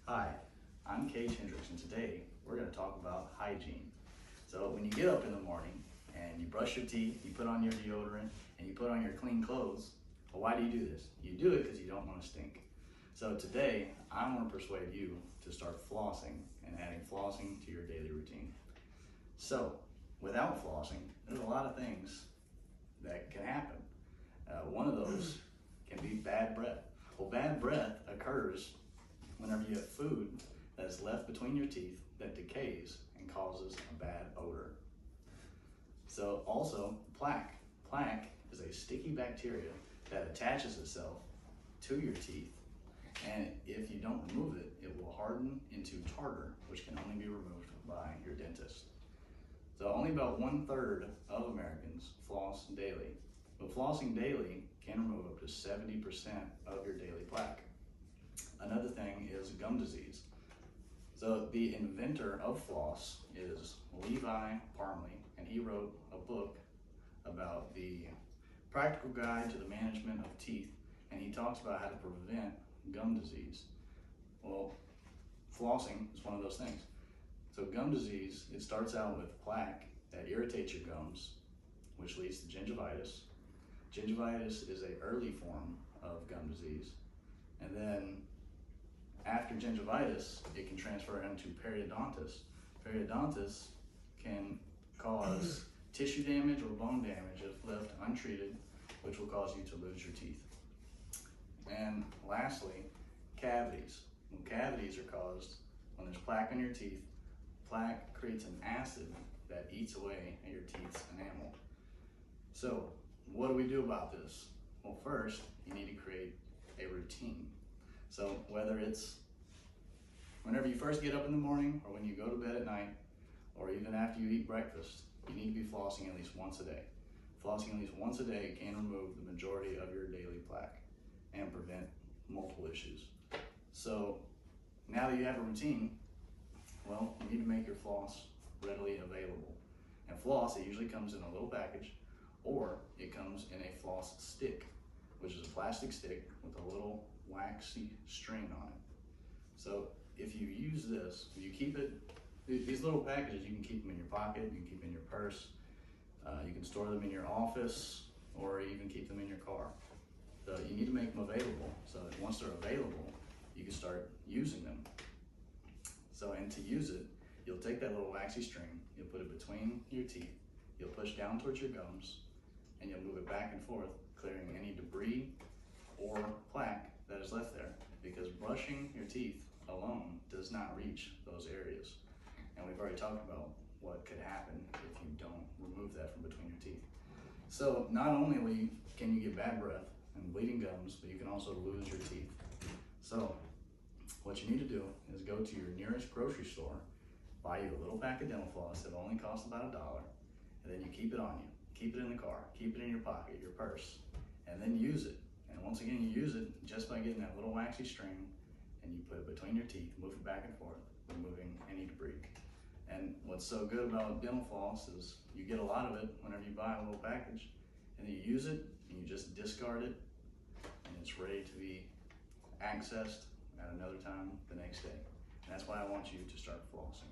Hi, I'm Cage Hendricks, and today we're going to talk about hygiene. So when you get up in the morning and you brush your teeth, you put on your deodorant, and you put on your clean clothes, well, why do you do this? You do it because you don't want to stink. So today, I want to persuade you to start flossing and adding flossing to your daily routine. So without flossing, there's a lot of things that can happen. One of those can be bad breath. Well, bad breath occurs whenever you have food that's left between your teeth that decays and causes a bad odor. So also plaque. Plaque is a sticky bacteria that attaches itself to your teeth, and if you don't remove it, it will harden into tartar, which can only be removed by your dentist. So only about 1/3 of Americans floss daily, but flossing daily can remove up to 70% of your daily plaque. Another thing is gum disease. So the inventor of floss is Levi Parmley, and he wrote a book about the practical guide to the management of teeth, and he talks about how to prevent gum disease. Well, flossing is one of those things. So gum disease, it starts out with plaque that irritates your gums, which leads to gingivitis. Gingivitis is an early form of gum disease. And then after gingivitis, it can transfer into periodontitis. Periodontitis can cause tissue damage or bone damage if left untreated, which will cause you to lose your teeth. And lastly, cavities. When cavities are caused when there's plaque on your teeth, plaque creates an acid that eats away at your teeth's enamel. So what do we do about this? Well, first, you need to create a routine. So whether it's whenever you first get up in the morning, or when you go to bed at night, or even after you eat breakfast, you need to be flossing at least once a day. Flossing at least once a day can remove the majority of your daily plaque and prevent multiple issues. So now that you have a routine, well, you need to make your floss readily available. And floss, it usually comes in a little package, or it comes in a floss stick, which is a plastic stick with a little waxy string on it. So if you use this, you keep it, these little packages, you can keep them in your pocket, you can keep them in your purse, you can store them in your office, or even keep them in your car. So you need to make them available, so that once they're available, you can start using them. So, and to use it, you'll take that little waxy string, you'll put it between your teeth, you'll push down towards your gums, and you'll move it back and forth, clearing any debris or plaque that is left there, because brushing your teeth alone does not reach those areas. And we've already talked about what could happen if you don't remove that from between your teeth. So not only can you get bad breath and bleeding gums, but you can also lose your teeth. So what you need to do is go to your nearest grocery store, buy you a little pack of dental floss that only costs about $1, and then you keep it on you. Keep it in the car, keep it in your pocket, your purse, and then use it. And once again, you use it just by getting that little waxy string, and you put it between your teeth, move it back and forth, removing any debris. And what's so good about dental floss is you get a lot of it whenever you buy a little package, and then you use it, and you just discard it, and it's ready to be accessed at another time the next day. And that's why I want you to start flossing.